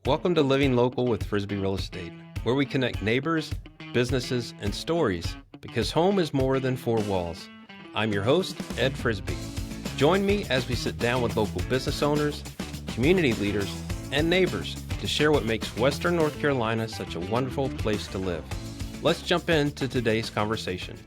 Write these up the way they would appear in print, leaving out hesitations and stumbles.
Welcome to Living Local with Frisbee Real Estate, where we connect neighbors, businesses, and stories, because home is more than four walls. I'm your host, Ed Frisbee. Join me as we sit down with local business owners, community leaders, and neighbors to share what makes Western North Carolina such a wonderful place to live. Let's jump into today's conversation.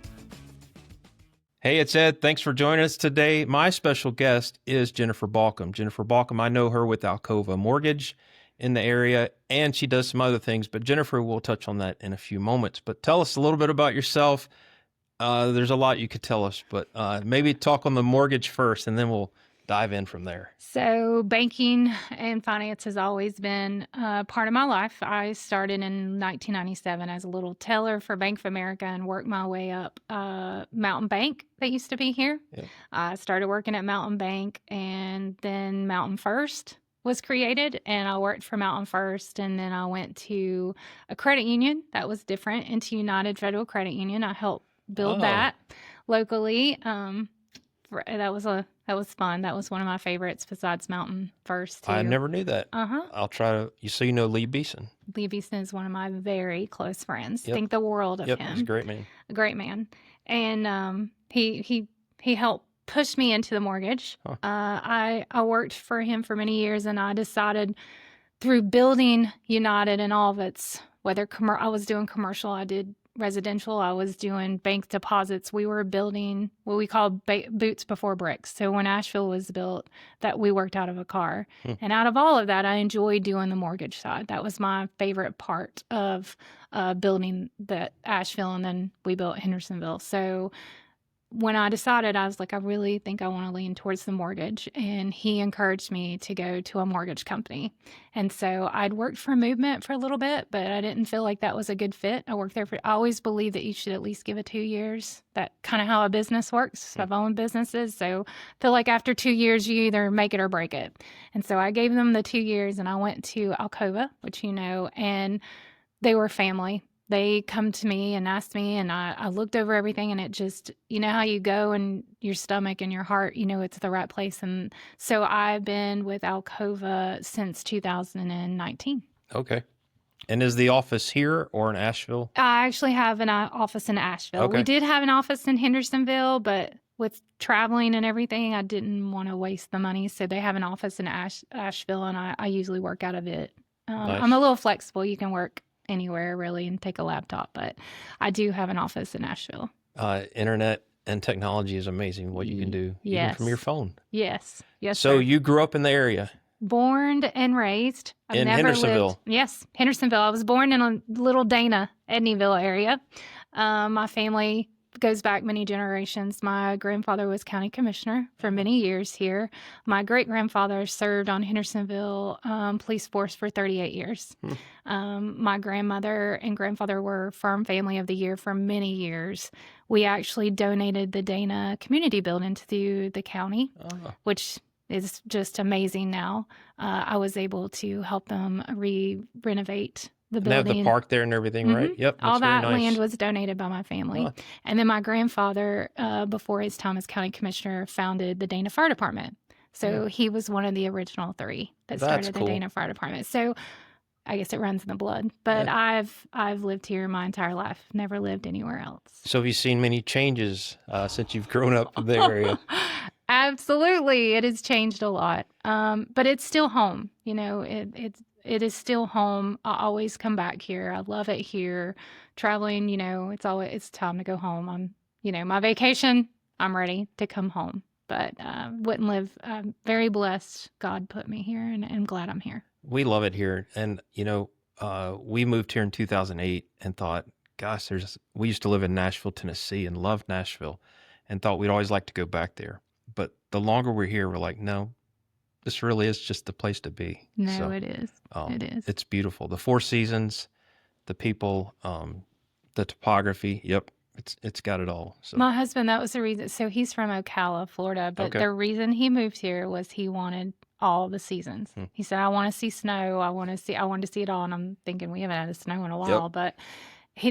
Hey, it's Ed. Thanks for joining us today. My special guest is Jennifer Balkcom. Jennifer Balkcom, I know her with Alcova Mortgage in the area, and she does some other things, but Jennifer will touch on that in a few moments. But tell us a little bit about yourself. There's a lot you could tell us, but maybe talk on the mortgage first, and then we'll dive in from there. So banking and finance has always been part of my life. I started in 1997 as a little teller for Bank of America and worked my way up Mountain Bank that used to be here. Yeah. I started working at Mountain Bank, and then Mountain First was created, and I worked for Mountain First, and then I went to a credit union that was different, into United Federal Credit Union. I helped build that locally. That was fun. That was one of my favorites besides Mountain First, too. I never knew that. Uh-huh. I'll try to, so you know Lee Beeson. Lee Beeson is one of my very close friends. Yep. Think the world of him. He's a great man. A great man. And he helped push me into the mortgage. Huh. I worked for him for many years, and I decided through building United and all of its, whether I was doing commercial, I did residential, I was doing bank deposits. We were building what we call boots before bricks. So when Asheville was built, that we worked out of a car. And out of all of that, I enjoyed doing the mortgage side. That was my favorite part of building the Asheville, and then we built Hendersonville. So when I decided, I was like, I really think I want to lean towards the mortgage. And he encouraged me to go to a mortgage company. And so I'd worked for Movement for a little bit, but I didn't feel like that was a good fit. I always believe that you should at least give it 2 years. That's kind of how a business works. I've owned businesses. So I feel like after 2 years, you either make it or break it. And so I gave them the 2 years, and I went to Alcova, which you know, and they were family. They come to me and asked me, and I looked over everything, and it just, you know how you go and your stomach and your heart, you know it's the right place. And so I've been with Alcova since 2019. Okay. And is the office here or in Asheville? I actually have an office in Asheville. Okay. We did have an office in Hendersonville, but with traveling and everything, I didn't want to waste the money. So they have an office in Asheville, and I usually work out of it. Nice. I'm a little flexible. You can work anywhere really and take a laptop, but I do have an office in Asheville. Internet and technology is amazing what you can do even from your phone. Yes. Yes. So sir. you grew up in the area? Born and raised. In Hendersonville? Yes, Hendersonville. I was born in a little Dana, Edneyville area. My family goes back many generations. My grandfather was county commissioner for many years here. My great-grandfather served on Hendersonville police force for 38 years. My grandmother and grandfather were Farm Family of the Year for many years. We actually donated the Dana community building to the county, which is just amazing now. I was able to help them renovate the building. And they have the park there and everything, right? Yep. All that nice. land was donated by my family. And then my grandfather, before his time as county commissioner, founded the Dana Fire Department. So he was one of the original three that started the Dana Fire Department. So I guess it runs in the blood. But I've lived here my entire life, never lived anywhere else. So have you seen many changes since you've grown up in the area? Absolutely. It has changed a lot. But it's still home. You know, it is still home. I always come back here. I love it here. Traveling, you know, it's time to go home. My vacation, I'm ready to come home. But wouldn't live. I'm very blessed. God put me here, and I'm glad I'm here. We love it here. And, we moved here in 2008 and thought, gosh, we used to live in Nashville, Tennessee, and loved Nashville and thought we'd always like to go back there. But the longer we're here, we're like, no, this really is just the place to be. No, it is. It is. It's beautiful. The four seasons, the people, the topography. Yep. It's got it all. So my husband, that was the reason. So he's from Ocala, Florida, but the reason he moved here was he wanted all the seasons. He said, I want to see snow. I wanted to see it all. And I'm thinking we haven't had snow in a while, but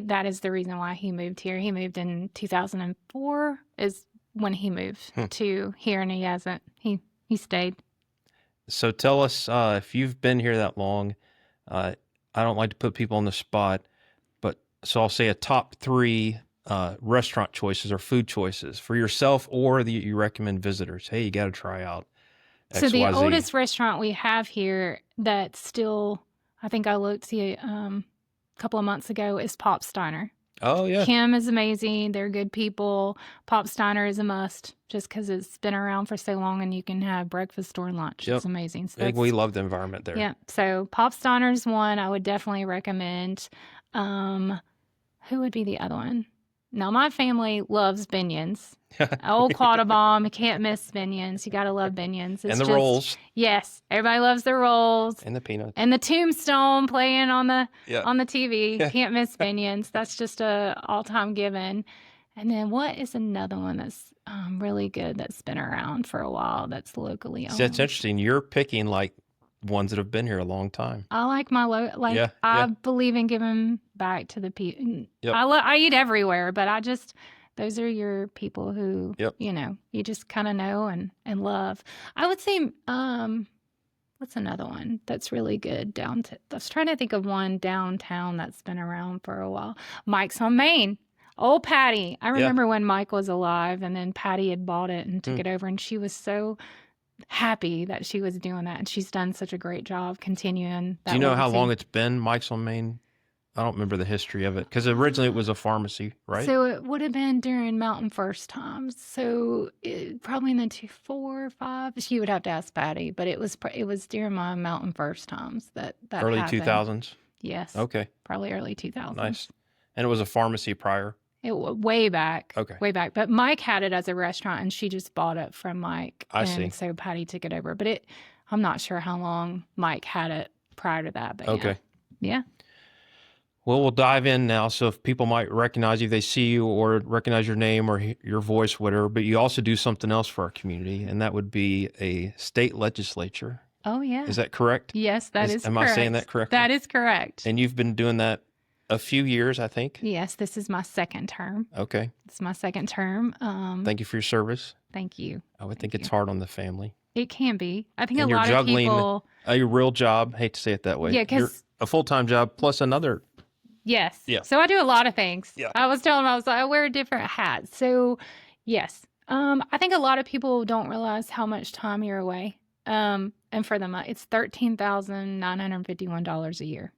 that is the reason why he moved here. He moved in 2004 is when he moved to here, and he hasn't. He stayed. So tell us, if you've been here that long, I don't like to put people on the spot, but so I'll say a top 3 restaurant choices or food choices for yourself or that you recommend visitors. Hey, you got to try out XYZ. So the oldest restaurant we have here that's still, I think I looked a couple of months ago, is Pop Steiner. Oh, yeah. Kim is amazing. They're good people. Pop Steiner is a must just because it's been around for so long and you can have breakfast or lunch. Yep. It's amazing. So I think we love the environment there. Yeah. So Pop Steiner's one I would definitely recommend. Who would be the other one? Now, my family loves Binions. Old Quattlebaum, you can't miss Binions. You got to love Binions. And the rolls. Yes, everybody loves the rolls. And the peanuts. And the Tombstone playing on the TV. Can't miss Binions. That's just a all-time given. And then what is another one that's really good that's been around for a while that's locally owned? See, that's interesting. You're picking like ones that have been here a long time. I like my I believe in giving back to the people. Yep. I eat everywhere, but those are your people who you just kind of know and love. I would say what's another one that's really good I was trying to think of one downtown that's been around for a while. Mike's on Main. Old Patty. I remember when Mike was alive and then Patty had bought it and took it over, and she was so happy that she was doing that, and she's done such a great job continuing that. Do you know how legacy. long it's been, Mike's on Main? I don't remember the history of it because originally it was a pharmacy, right? So it would have been during Mountain First times. So probably in the 4 or 5. She would have to ask Patty, but it was during my Mountain First times that early happened. 2000s. Yes. Okay. Probably early 2000s. Nice. And it was a pharmacy prior. Way back. Okay. Way back. But Mike had it as a restaurant, and she just bought it from Mike. I see. So Patty took it over. But I'm not sure how long Mike had it prior to that. But okay. Yeah. Well, we'll dive in now. So if people might recognize you, if they see you or recognize your name or your voice, whatever, but you also do something else for our community, and that would be a state legislature. Oh, yeah. Is that correct? Yes, that is correct. Am I saying that correctly? That is correct. And you've been doing that a few years, I think? Yes, this is my second term. Okay. It's my second term. Thank you for your service. Thank you. I would think it's hard on the family. It can be. I think And a lot you're of people... juggling a real job. Hate to say it that way. Yeah, because... A full-time job plus another... Yes. Yeah. So I do a lot of things. Yeah. I was telling them, I wear different hats. So, yes. I think a lot of people don't realize how much time you're away. And for them, it's $13,951 a year.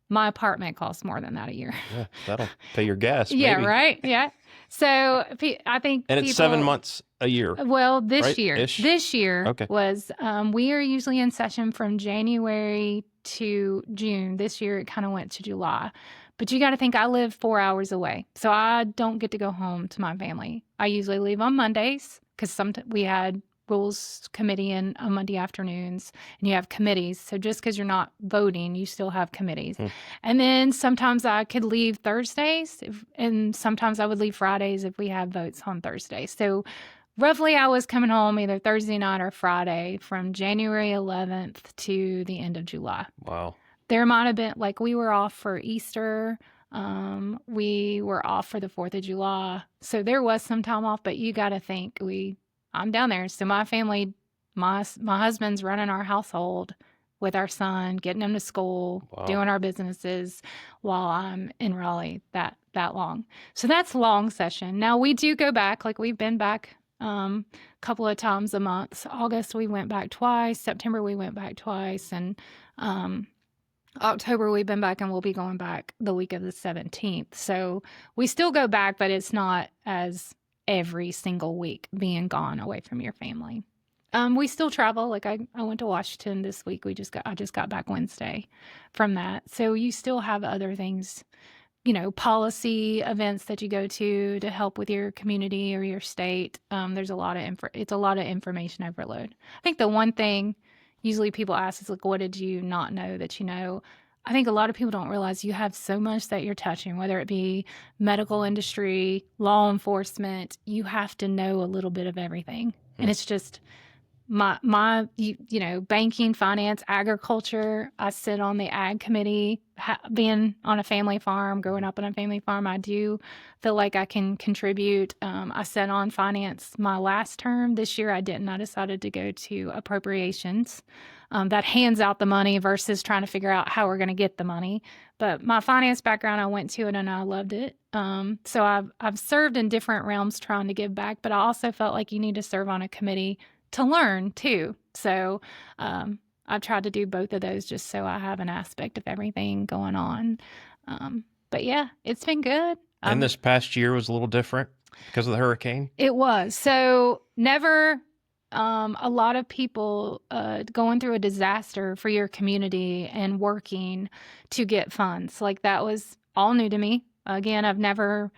My apartment costs more than that a year. Yeah, that'll pay your gas. Yeah, maybe. right? Yeah. So I think And it's 7 months a year. Well, this right? year. Ish? This year Okay. was, we are usually in session from January to June. This year it kind of went to July. But you got to think I live 4 hours away. So I don't get to go home to my family. I usually leave on Mondays because we had rules committee on Monday afternoons, and you have committees. So just because you're not voting, you still have committees. And then sometimes I could leave Thursdays, and sometimes I would leave Fridays if we have votes on Thursdays. So roughly I was coming home either Thursday night or Friday from January 11th to the end of July. Wow. There might have been, we were off for Easter. We were off for the 4th of July. So there was some time off, but you got to think I'm down there. So my family, my husband's running our household with our son, getting him to school, doing our businesses while I'm in Raleigh that long. So that's long session. Now we do go back, we've been back a couple of times a month. August we went back twice. September we went back twice. And October we've been back, and we'll be going back the week of the 17th. So we still go back, but it's not as every single week being gone away from your family. We still travel. I went to Washington this week. I just got back Wednesday from that. So you still have other things, policy events that you go to help with your community or your state. There's a lot of it's a lot of information overload. I think the one thing usually people ask is what did you not know that you know? I think a lot of people don't realize you have so much that you're touching, whether it be medical industry, law enforcement. You have to know a little bit of everything. And it's just banking, finance, agriculture. I sit on the ag committee. Being on a family farm, growing up on a family farm, I do feel like I can contribute. I sat on finance my last term. This year I didn't. I decided to go to appropriations. That hands out the money versus trying to figure out how we're going to get the money. But my finance background, I went to it and I loved it. So I've served in different realms trying to give back, but I also felt like you need to serve on a committee to learn too. So I've tried to do both of those just so I have an aspect of everything going on. But yeah, it's been good. And this past year was a little different because of the hurricane? It was. So never a lot of people going through a disaster for your community and working to get funds. Like that was all new to me. Again, I've never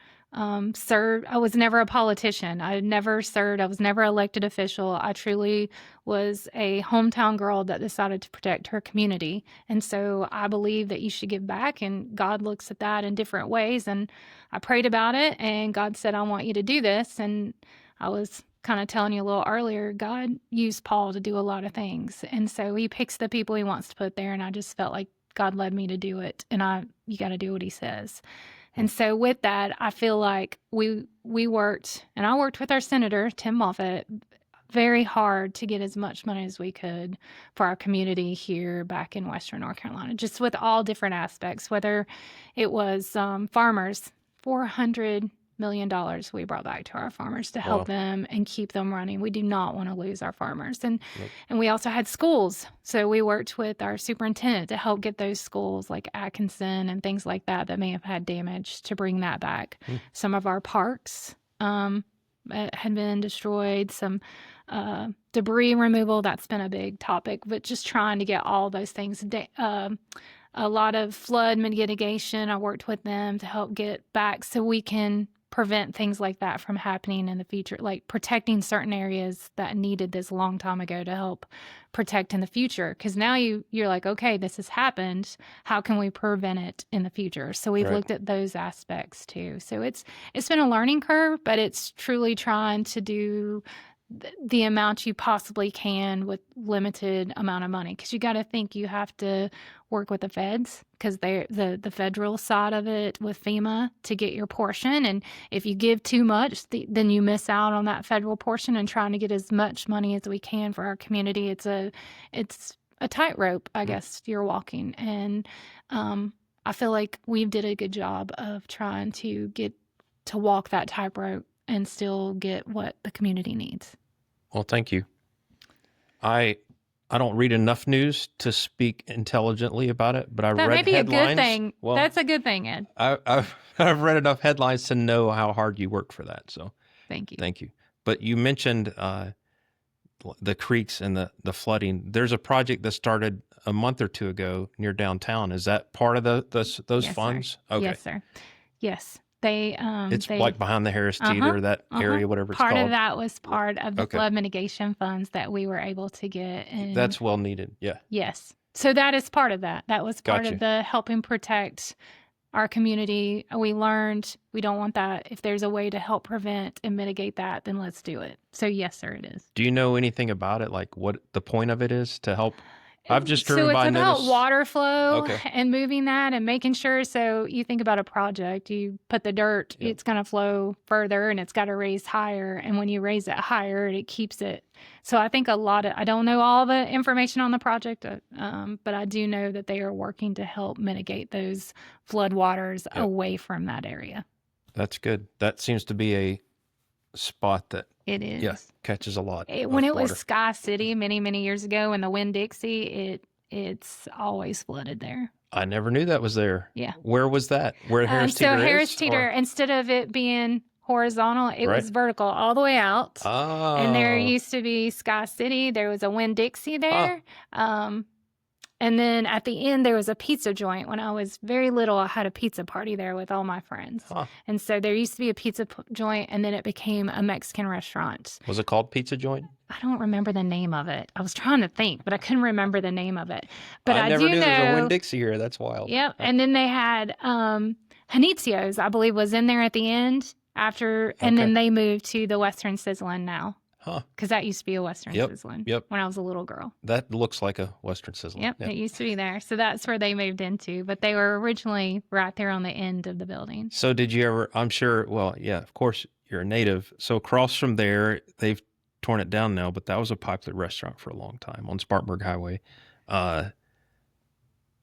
served. I was never a politician. I never served. I was never elected official. I truly was a hometown girl that decided to protect her community. And so I believe that you should give back, and God looks at that in different ways. And I prayed about it, and God said, I want you to do this. And I was kind of telling you a little earlier, God used Paul to do a lot of things. And so he picks the people he wants to put there. And I just felt like God led me to do it. And you got to do what he says. And so with that, I feel like we worked, and I worked with our senator, Tim Moffitt, very hard to get as much money as we could for our community here back in Western North Carolina, just with all different aspects, whether it was farmers, $400 million we brought back to our farmers to help them and keep them running. We do not want to lose our farmers. And we also had schools. So we worked with our superintendent to help get those schools like Atkinson and things like that may have had damage to bring that back. Some of our parks had been destroyed, some debris removal, that's been a big topic, but just trying to get all those things. A lot of flood mitigation, I worked with them to help get back so we can prevent things like that from happening in the future, like protecting certain areas that needed this a long time ago to help protect in the future. Because now you're like, okay, this has happened. How can we prevent it in the future? So we've looked at those aspects too. So it's been a learning curve, but it's truly trying to do the amount you possibly can with limited amount of money, because you got to think you have to work with the feds, because they're the federal side of it with FEMA to get your portion. And if you give too much, then you miss out on that federal portion, and trying to get as much money as we can for our community. It's a tightrope, I guess, you're walking. And I feel like we did a good job of trying to walk that tightrope and still get what the community needs. Well, thank you. I don't read enough news to speak intelligently about it, but I read may be headlines. A good thing. Well, that's a good thing, Ed. I've read enough headlines to know how hard you work for that. So thank you. Thank you. But you mentioned the creeks and the flooding. There's a project that started a month or two ago near downtown. Is that part of those Yes, funds? Sir. Okay. Yes, sir. Yes. It's like behind the Harris Teeter, that area, whatever it's called. Part of that was part of the flood mitigation funds that we were able to get. And that's well needed. Yeah. Yes. So that is part of that. That was part Gotcha. of the helping protect our community. We learned we don't want that. If there's a way to help prevent and mitigate that, then let's do it. So yes, sir, it is. Do you know anything about it? Like what the point of it is to help? I've just driven by and it's about noticed. water flow and moving that and making sure. So you think about a project, you put the dirt, it's going to flow further and it's got to raise higher. And when you raise it higher, it keeps it. So I think I don't know all the information on the project, but I do know that they are working to help mitigate those flood waters away from that area. That's good. That seems to be a spot that it is. Yeah, catches a lot. When it was Sky City many, many years ago in the Winn-Dixie, it's always flooded there. I never knew that was there. Yeah. Where was that? Where Harris Teeter is? So Harris Teeter, instead of it being horizontal, it was vertical all the way out. Oh. And there used to be Sky City. There was a Winn-Dixie there. And then at the end, there was a pizza joint. When I was very little, I had a pizza party there with all my friends. And so there used to be a pizza joint, and then it became a Mexican restaurant. Was it called Pizza Joint? I don't remember the name of it. I was trying to think, but I couldn't remember the name of it. But I never do knew know there was a Winn-Dixie here. That's wild. Yep. And then they had Janitzio's, I believe, was in there at the end and then they moved to the Western Sizzlin' now. Huh. Because that used to be a Western Yep. Sizzlin' Yep. when I was a little girl. That looks like a Western Sizzling. Yep, it used to be there. So that's where they moved into. But they were originally right there on the end of the building. So did you ever, I'm sure, well, yeah, of course you're a native. So across from there, they've torn it down now, but that was a popular restaurant for a long time on Spartanburg Highway.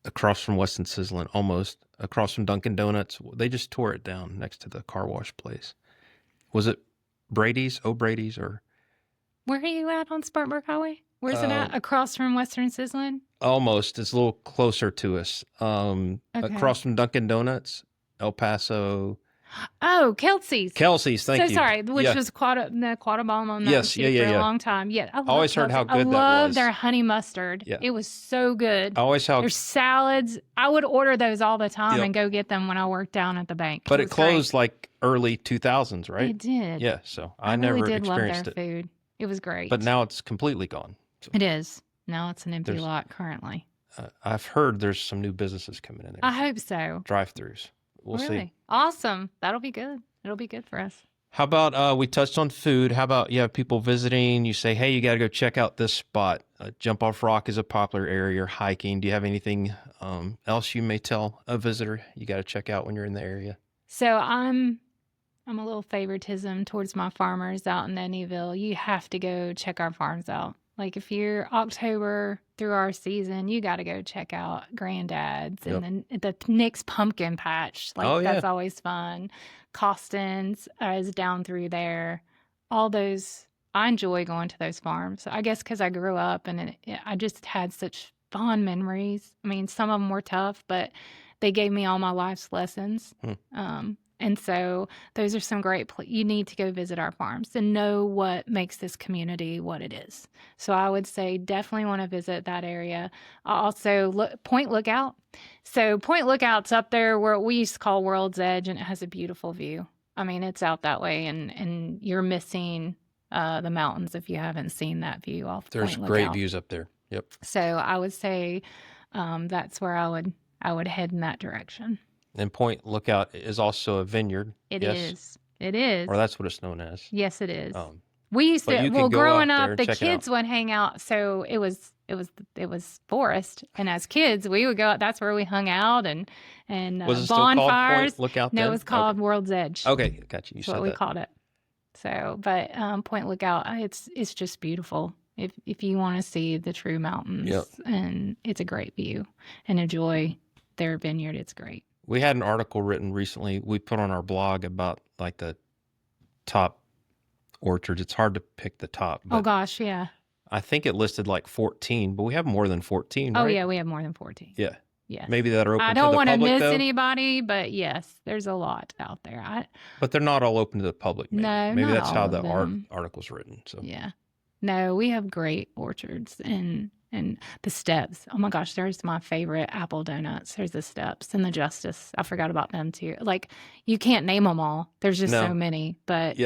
Across from Weston Sizzlin', almost across from Dunkin' Donuts. They just tore it down next to the car wash place. Was it Brady's, O'Brady's, or? Where are you at on Spartanburg Highway? Where's it at? Across from Western Sizzlin'? Almost. It's a little closer to us. Across from Dunkin' Donuts, El Paso. Oh, Kelsey's. Kelsey's, thank you. So sorry, which was Quatabama on Yes, for a long time. Yeah, I always heard how good that was. I love their honey mustard. Yeah. It was so good. Their salads. I would order those all the time and go get them when I worked down at the bank. But it closed like early 2000s, right? It did. Yeah, so I never really did experienced love their food. It was great. But now it's completely gone. So it is. Now it's an empty lot currently. I've heard there's some new businesses coming in there. I hope so. Drive-thrus. We'll see. Awesome. That'll be good. It'll be good for us. How about, we touched on food. How about you have people visiting, you say, hey, you got to go check out this spot. Jump Off Rock is a popular area, or hiking. Do you have anything else you may tell a visitor you got to check out when you're in the area? So I'm a little favoritism towards my farmers out in Eddyville. You have to go check our farms out. Like if you're October through our season, you got to go check out Granddad's and then the Nick's Pumpkin Patch. Like that's always fun. Costin's is down through there. All those, I enjoy going to those farms. I guess because I grew up and I just had such fond memories. I mean, some of them were tough, but they gave me all my life's lessons. And so those are some great, you need to go visit our farms and know what makes this community what it is. So I would say definitely want to visit that area. Also, Point Lookout. So Point Lookout's up there where we used to call World's Edge, and it has a beautiful view. I mean, it's out that way, and you're missing the mountains if you haven't seen that view off There's Point great Lookout. views up there. Yep. So I would say that's where I would head in that direction. And Point Lookout is also a vineyard. It is. It is. Or that's what it's known as. Yes, it is. We used to, well, growing up, the kids would hang out. So it was forest. And as kids, we would go out. That's where we hung out and was it bonfires. Still called Point Lookout then? No, it was called World's Edge. Okay, gotcha. You That's said what we called it. So, but Point Lookout, it's just beautiful. If you want to see the true mountains, and it's a great view, and enjoy their vineyard, it's great. We had an article written recently we put on our blog about like the top orchards. It's hard to pick the top. Oh gosh, yeah. I think it listed like 14, but we have more than 14, right? Oh yeah, we have more than 14. Yeah. Yes. Maybe that are open to the public. I don't want to miss though. Anybody, but yes, there's a lot out there. But they're not all open to the public. Maybe. No, maybe not that's how all the of them. article's written. So yeah, no, we have great orchards and the steps. Oh my gosh, there's my favorite apple donuts. There's the steps and the Justice. I forgot about them too. Like you can't name them all. There's just so many. But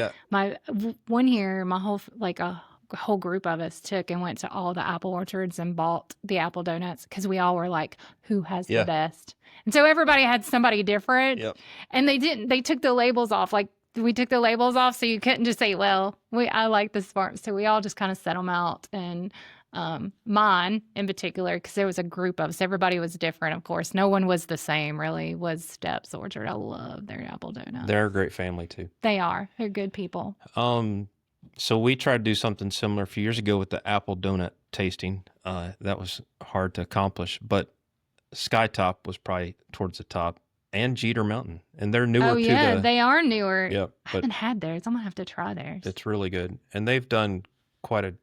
one year, my whole a whole group of us took and went to all the apple orchards and bought the apple donuts because we all were like, who has the best? And so everybody had somebody different. Yep. And they took the labels off. Like we took the labels off so you couldn't just say, well, I like this farm. So we all just kind of set them out. And mine in particular, because there was a group of us, everybody was different, of course. No one was the same, really, was Steps Orchard. I love their apple donuts. They're a great family, too. They are. They're good people. So we tried to do something similar a few years ago with the apple donut tasting. That was hard to accomplish, but Skytop was probably towards the top, and Jeter Mountain, and they're newer. Oh yeah, they are newer. Yeah, I haven't had theirs. I'm gonna have to try theirs. It's really good, and they've done quite a.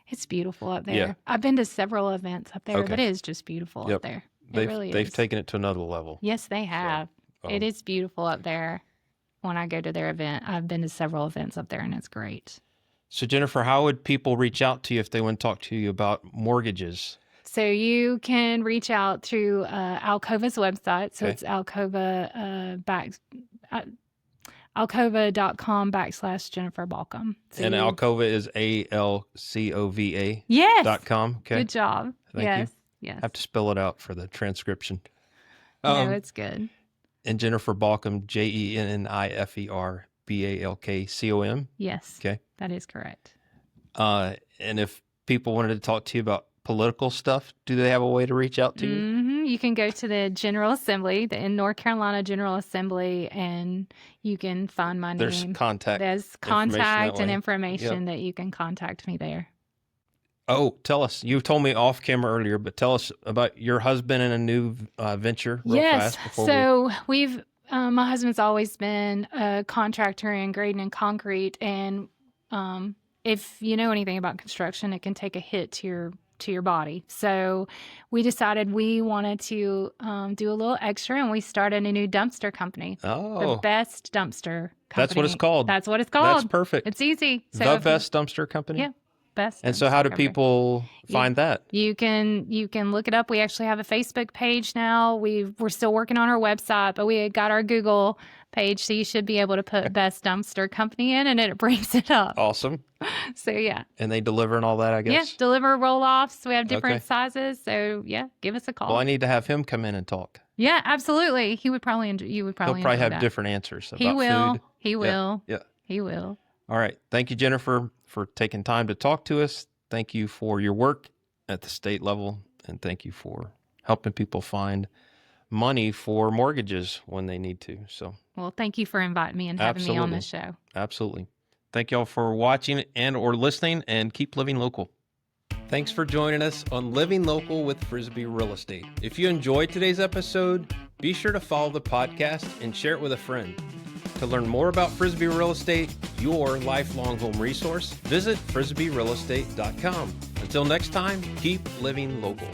It's beautiful up there. Yeah. I've been to several events up there, but it is just beautiful up there. They've taken it to another level. Yes, they have. So, it is beautiful up there. When I go to their event, I've been to several events up there, and it's great. So, Jennifer, how would people reach out to you if they want to talk to you about mortgages? So you can reach out through Alcova's website. So it's Alcova Alcova.com/Jennifer Balkcom. So and Alcova is ALCOVA. Yes. .com. Okay. Good job. Thank you. Yes. I have to spell it out for the transcription. No, it's good. And Jennifer Balkcom, JENNIFER Balkcom? Yes. Okay. That is correct. And if people wanted to talk to you about political stuff, do they have a way to reach out to you? Mm-hmm. You can go to the General Assembly, the North Carolina General Assembly, and you can find my There's name. contact. There's information contact that and way. information that you can contact me there. Oh, tell us. You told me off camera earlier, but tell us about your husband and a new venture real fast. So we've my husband's always been a contractor in grading and concrete, and if you know anything about construction, it can take a hit to your body. So we decided we wanted to do a little extra, and we started a new dumpster company. Oh, The Best Dumpster Company. that's what it's called. That's what it's called. That's perfect. It's easy. So The Best Dumpster Company? Yeah. Best. And so how do people find that? You can look it up. We actually have a Facebook page now. We're still working on our website, but we got our Google page, so you should be able to put Best Dumpster Company in, and it brings it up. Awesome. So yeah. And they deliver and all that, I guess? Yeah, deliver roll-offs. We have different sizes, so yeah, give us a call. Well, I need to have him come in and talk. Yeah, absolutely. He would probably He'll probably have that. different answers about He will. food. He will. Yeah. He will. All right. Thank you, Jennifer, for taking time to talk to us. Thank you for your work at the state level, and thank you for helping people find money for mortgages when they need to. So, well, thank you for inviting me and having me on this show. Absolutely. Thank y'all for watching and or listening, and keep living local. Thanks for joining us on Living Local with Frisbee Real Estate. If you enjoyed today's episode, be sure to follow the podcast and share it with a friend. To learn more about Frisbee Real Estate, your lifelong home resource, visit frisbeerealestate.com. Until next time, keep living local.